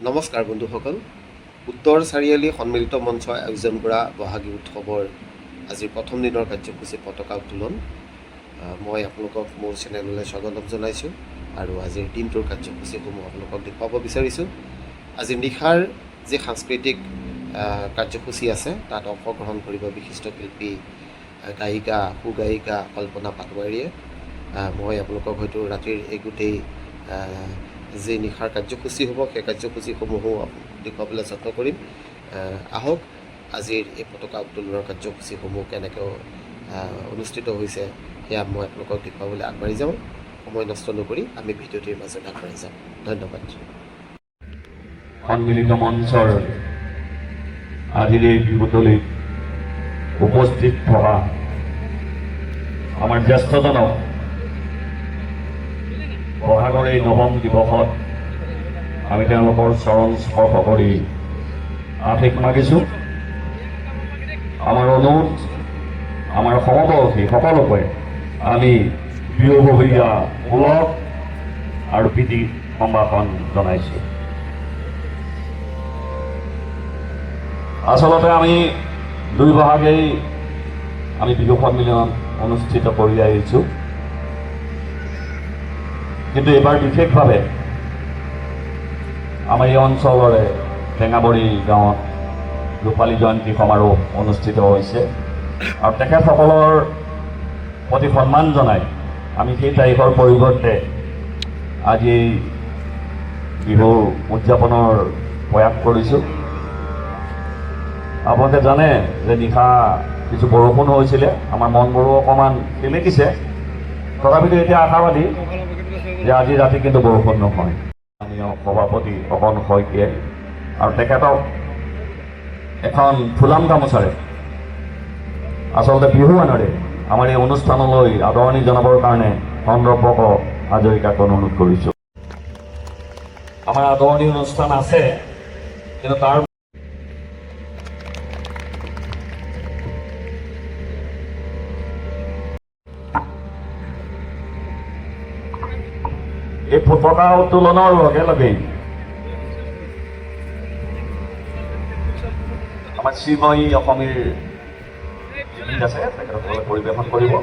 নমস্কাৰ বন্ধুসকল, উত্তৰ চাৰিআলি সন্মিলিত মঞ্চই আয়োজন কৰা বহাগী উৎসৱৰ আজিৰ প্ৰথম দিনৰ কাৰ্যসূচী পতাকা উত্তোলন। মই আপোনালোকক মোৰ চেনেললৈ স্বাগতম জনাইছোঁ আৰু আজিৰ দিনটোৰ কাৰ্যসূচীসমূহ আপোনালোকক দেখুৱাব বিচাৰিছোঁ। আজি নিশাৰ যি সাংস্কৃতিক কাৰ্যসূচী আছে তাত অংশগ্ৰহণ কৰিব বিশিষ্ট শিল্পী গায়িকা সুগায়িকা কল্পনা পাটোৱাৰীয়ে। মই আপোনালোকক হয়তো ৰাতিৰ এই গোটেই যি নিশাৰ কাৰ্যসূচী হ'ব সেই কাৰ্যসূচীসমূহো দেখুৱাবলৈ যত্ন কৰিম। আহক আজিৰ এই পতাকা উত্তোলনৰ কাৰ্যসূচীসমূহ কেনেকৈ অনুষ্ঠিত হৈছে সেয়া মই আপোনালোকক দেখুৱাবলৈ আগবাঢ়ি যাওঁ। সময় নষ্ট নকৰি আমি ভিডিঅ'টিৰ মাজত আগবাঢ়ি যাম। ধন্যবাদ। সন্মিলিত মঞ্চৰ আজিৰ এই বিহুতলীত উপস্থিত থকা আমাৰ জ্যেষ্ঠজনক বহাগৰ এই নৱম দিৱসত আমি তেওঁলোকৰ চৰণ স্পৰ্শ কৰি আশীষ মাগিছোঁ। আমাৰ অনুৰোধ আমাৰ সমবয়সী সকলোকে আমি বিহুবহীয়া ওলগ আৰু প্ৰীতি সম্ভাষণ জনাইছোঁ। আচলতে আমি দুই বহাগেই আমি বিহু সন্মিলন অনুষ্ঠিত কৰি আহিছোঁ, কিন্তু এইবাৰ বিশেষভাৱে আমাৰ এই অঞ্চলৰে টেঙাবৰী গাঁৱত ৰূপালী জয়ন্তী সমাৰোহ অনুষ্ঠিত হৈছে আৰু তেখেতসকলৰ প্ৰতি সন্মান জনাই আমি সেই তাৰিখৰ পৰিৱৰ্তে আজি বিহু উদযাপনৰ প্ৰয়াস কৰিছোঁ। আপোনালোকে জানে যে নিশা কিছু বৰষুণ হৈছিলে, আমাৰ মনবোৰো অকণমান সেমেকিছে, তথাপিতো এতিয়া আশাবাদী যে আজি ৰাতি কিন্তু বৰষুণ নহয়। স্থানীয় সভাপতি অকণ শইকীয়াই আৰু তেখেতক এখন ফুলাম গামোচাৰে আচলতে বিহুৱানেৰে আমাৰ এই অনুষ্ঠানলৈ আদৰণি জনাবৰ কাৰণে চন্দ্ৰপ্ৰক হাজৰিকাক অনুৰোধ কৰিছোঁ। আমাৰ আদৰণি অনুষ্ঠান আছে, কিন্তু তাৰ এই পতাকা উত্তোলনৰ লগে লগেই আমাৰ শ্ৰীময়ী অসমীৰ গীত আছে, তেখেতসকলে পৰিৱেশন কৰিব।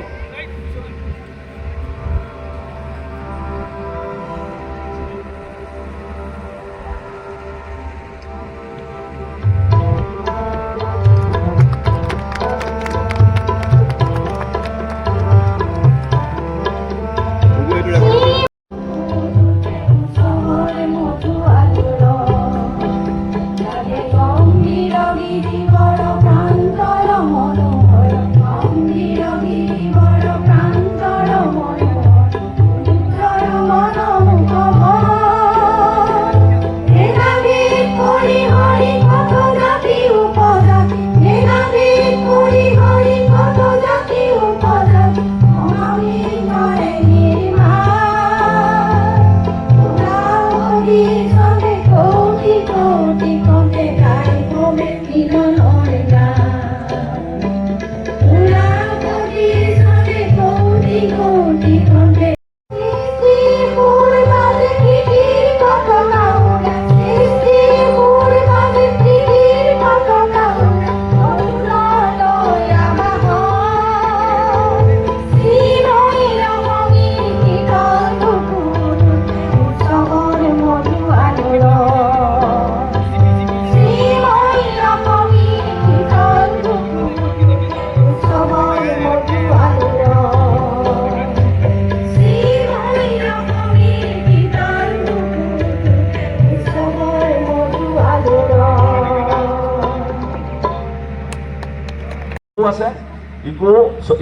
আছে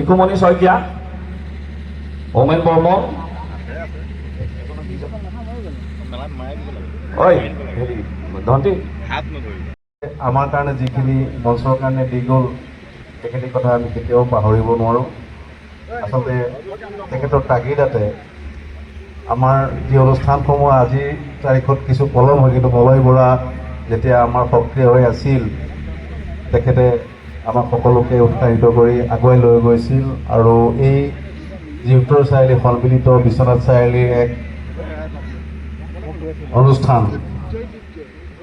ইকুমণি শইকীয়া, হোমেন বৰ্মন, ধন্তী আমাৰ কাৰণে যিখিনি মঞ্চৰ কাৰণে দি গ'ল সেইখিনি কথা আমি কেতিয়াও পাহৰিব নোৱাৰোঁ। আচলতে তেখেতৰ তাগিদাতে আমাৰ যি অনুষ্ঠানসমূহ আজিৰ তাৰিখত কিছু পলম হয়, কিন্তু মলয় বৰা যেতিয়া আমাৰ সক্ৰিয় হৈ আছিল তেখেতে আমাক সকলোকে উৎসাহিত কৰি আগুৱাই লৈ গৈছিল আৰু এই যি উত্তৰ চাৰিআলি সন্মিলিত বিশ্বনাথ চাৰিআলিৰ এক অনুষ্ঠান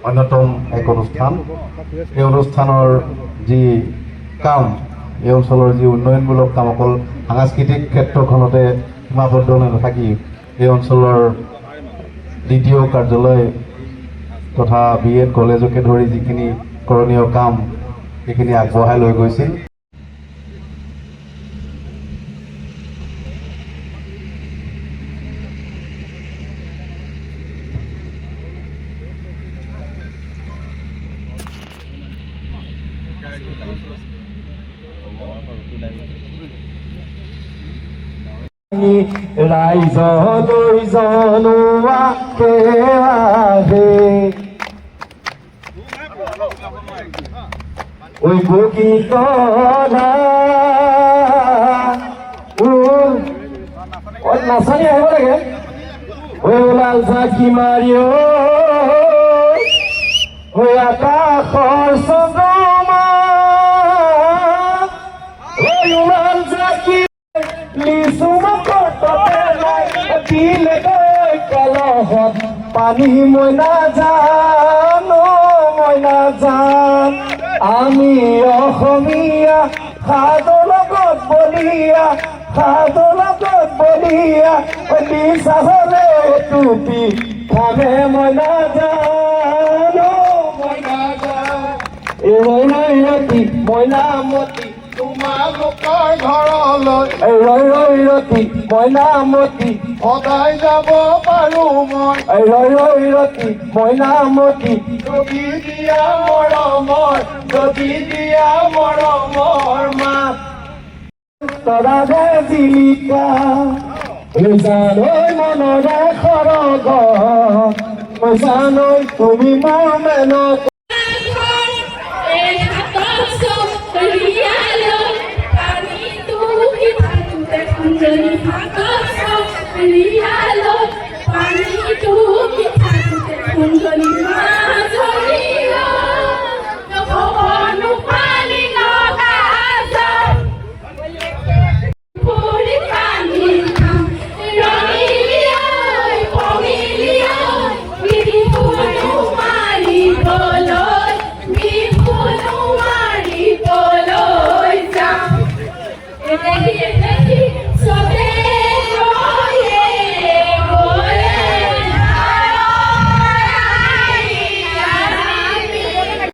অন্যতম এক অনুষ্ঠান। এই অনুষ্ঠানৰ যি কাম, এই অঞ্চলৰ যি উন্নয়নমূলক কাম অকল সাংস্কৃতিক ক্ষেত্ৰখনতে সীমাবদ্ধ নাথাকি এই অঞ্চলৰ দ্বিতীয় কাৰ্যালয় তথা BEd কলেজকে ধৰি যিখিনি কৰণীয় কাম সেইখিনি আগবঢ়াই লৈ গৈছিল। ৰাইজলৈ জনোৱাকে আহে ঐ বগী কলা নাচানি আহিব লাগে ঐ লাল চাকি মাৰি ঐ আকাশৰ চন্দ্ৰমা ঐ লাল চাকি লিচু কলহত পানী মই নাজানো আমি অসমীয়া সাধৰ লগত বলিয়া লিচা হলে টুপি খানে মই নাজানো ৰতি মইনামতি তোমালোকৰ ঘৰলৈ ৰতি মইনামতি সদায় যাব পাৰো মই ৰতি মইনামতি যদি দিয়া মৰমৰ মাত তৰাৰে জিলিকা জানৈ মনৰে সৰগ জানৈ তুমি মোৰ মেনক Pani tu i tu te kundzeli, a to są